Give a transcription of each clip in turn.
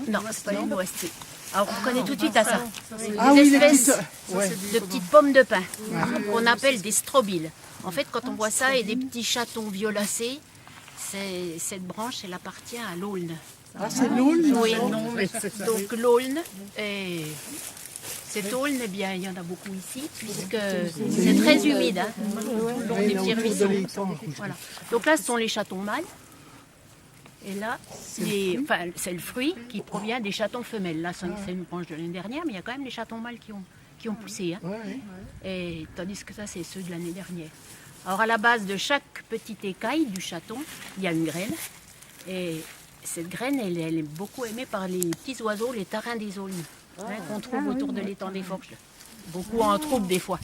Non, c'est pas une noisetier. Alors on reconnaît tout de suite à ça. Ah Des oui, les espèces petites... de petites pommes de pin qu'on appelle des strobiles. En fait, quand on voit ça et des petits chatons violacés, cette branche, elle appartient à l'aulne. Ah, c'est l'aulne? Oui, donc l'aulne, cette aulne, eh bien, il y en a beaucoup ici, puisque c'est très humide, hein, le long des petits ruisseaux. Voilà. Donc là, ce sont les chatons mâles. Et là, c'est le fruit qui provient des chatons femelles. Là, c'est une branche de l'année dernière, mais il y a quand même des chatons mâles qui ont poussé. Hein. Et, tandis que ça, c'est ceux de l'année dernière. Alors, à la base de chaque petite écaille du chaton, il y a une graine. Et cette graine, elle est beaucoup aimée par les petits oiseaux, les tarins des aulnes, qu'on trouve autour de l'étang des Forges. Beaucoup en trouvent des fois.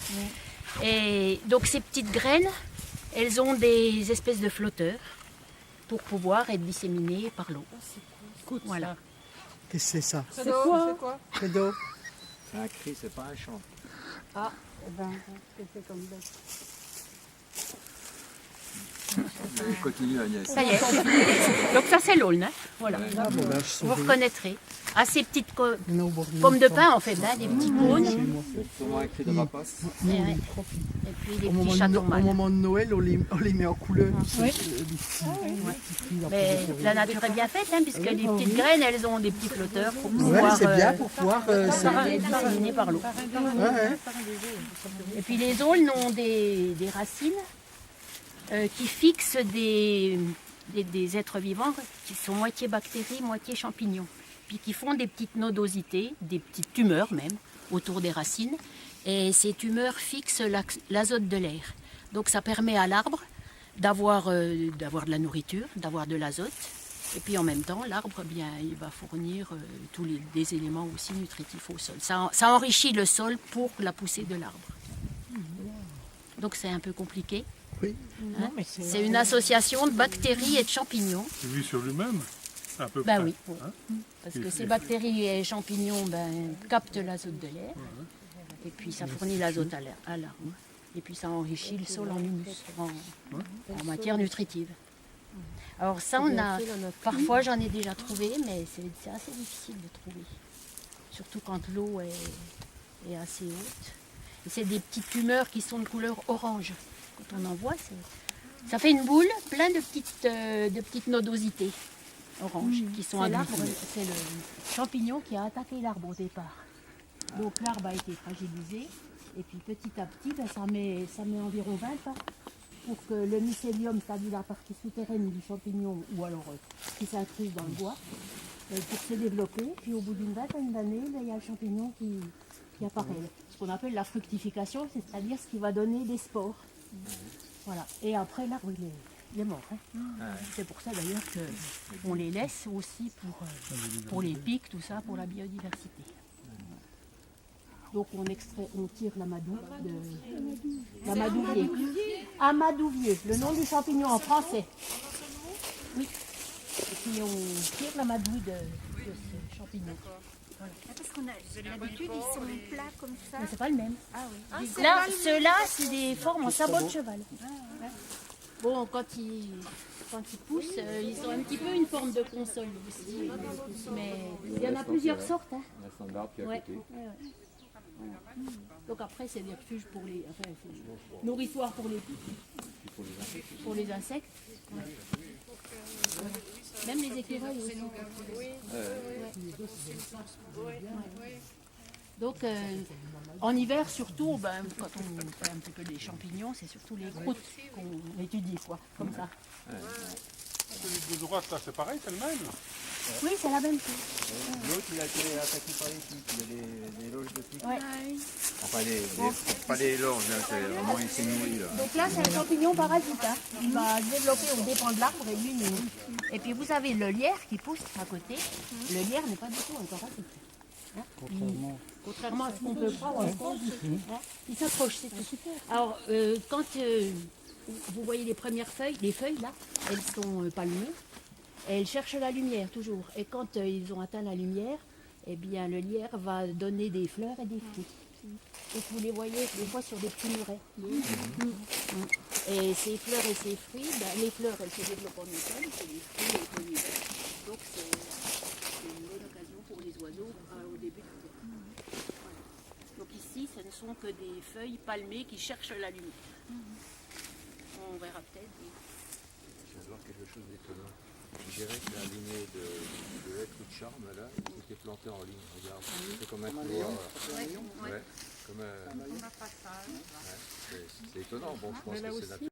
Et donc, ces petites graines, elles ont des espèces de flotteurs pour pouvoir être disséminées par l'eau. Voilà. Qu'est-ce que c'est ça? C'est quoi? Credo. Un cri, c'est pas un chant. Ah, ben, qu'est-ce que c'est comme bête? Continue Agnès. Ça y est. Donc ça c'est l'aulne. Hein. Voilà. Vous Vous reconnaîtrez. Ah, ces petites pommes de pin en fait, hein, des petits cônes. Sûrement un cri de rapace. Et puis des petits chatons Au mâles. moment de Noël, on les met en couleur. Mais la nature est bien faite, hein, puisque les petites graines, elles ont des petits flotteurs pour pouvoir C'est bien pour pouvoir... être disséminées par l'eau. Et puis les aulnes ont des racines qui fixent des êtres vivants qui sont moitié bactéries, moitié champignons. Puis qui font des petites nodosités, des petites tumeurs même, autour des racines. Et ces tumeurs fixent l'azote de l'air. Donc ça permet à l'arbre d'avoir de la nourriture, d'avoir de l'azote. Et puis en même temps, l'arbre, bien, il va fournir des éléments aussi nutritifs au sol. Ça enrichit le sol pour la poussée de l'arbre. Donc c'est un peu compliqué. Oui. Hein, c'est une association de bactéries et de champignons. Il vit sur lui-même, à peu Ben près. oui, Hein? parce que ces bactéries et champignons captent l'azote de l'air, et puis ça fournit l'azote à l'arbre, et puis ça enrichit le sol en humus, en matière nutritive. Alors ça, parfois j'en ai déjà trouvé, mais c'est assez difficile de trouver, surtout quand l'eau est assez haute. Et c'est des petites tumeurs qui sont de couleur orange. Quand on en voit, ça fait une boule plein de petites nodosités oranges qui sont agglutinés. C'est le champignon qui a attaqué l'arbre au départ. Donc l'arbre a été fragilisé et puis petit à petit, ça met environ 20 ans pour que le mycélium, c'est-à-dire la partie souterraine du champignon ou alors qui s'incruste dans le bois, pour se développer. Puis au bout d'une vingtaine d'années, il y a le champignon qui apparaît. Ce qu'on appelle la fructification, c'est-à-dire ce qui va donner des spores. Voilà. Et après, l'arbre, il est mort. Hein. C'est pour ça d'ailleurs qu'on les laisse aussi pour les pics, tout ça, pour la biodiversité. Donc on tire l'amadouvier. Amadouvier, le nom du champignon en français. Oui. Et puis on tire l'amadouille de ce champignon. Voilà. Parce qu'on a d'habitude, ils sont plats comme ça. Mais c'est pas le même. Ah oui. Là, ceux-là, c'est des formes en sabot de cheval. Bon, quand ils poussent, ils ont un petit peu une forme de console aussi. Mais il y en a plusieurs sortes. Hein. La standard qui est à côté. Voilà. Donc après, c'est des refuges pour les... Enfin, nourrissoirs pour les pour les insectes. Ouais. Même les écureuils aussi. Donc, en hiver, surtout, quand on fait un petit peu des champignons, c'est surtout les croûtes qu'on étudie, quoi, comme ça. Celui de droite, là, c'est pareil, c'est le même. Oui, c'est la même chose. L'autre, il a été attaqué par les pics. Il y a des loges de pics. Ouais. Enfin, pas des loges, hein, c'est vraiment il s'est nourri là. Donc là, c'est un champignon parasite. Hein. Il va se développer au dépend de l'arbre et lui nourrit. Et puis vous avez le lierre qui pousse à côté. Le lierre n'est pas du tout un parasite. Hein. Contrairement à ce qu'on peut croire, il s'approche, c'est tout. Alors, quand vous voyez les premières feuilles, les feuilles là, elles sont palmées. Elles cherchent la lumière toujours. Et quand ils ont atteint la lumière, eh bien, le lierre va donner des fleurs et des fruits. Et vous les voyez des fois sur des petits murets. Et ces fleurs et ces fruits, les fleurs elles se développent en automne, et les fruits en hiver. Donc c'est une bonne oiseaux au début de l'hiver. Voilà. Donc ici, ce ne sont que des feuilles palmées qui cherchent la lumière. On verra peut-être. Je viens de voir quelque chose d'étonnant. Je dirais que la lignée de hêtre ou de charme, là, ils étaient plantés en ligne. Regarde, c'est comme un couloir. Ouais, comme un... On n'a pas ça. C'est étonnant. Bon, je pense que c'est naturel.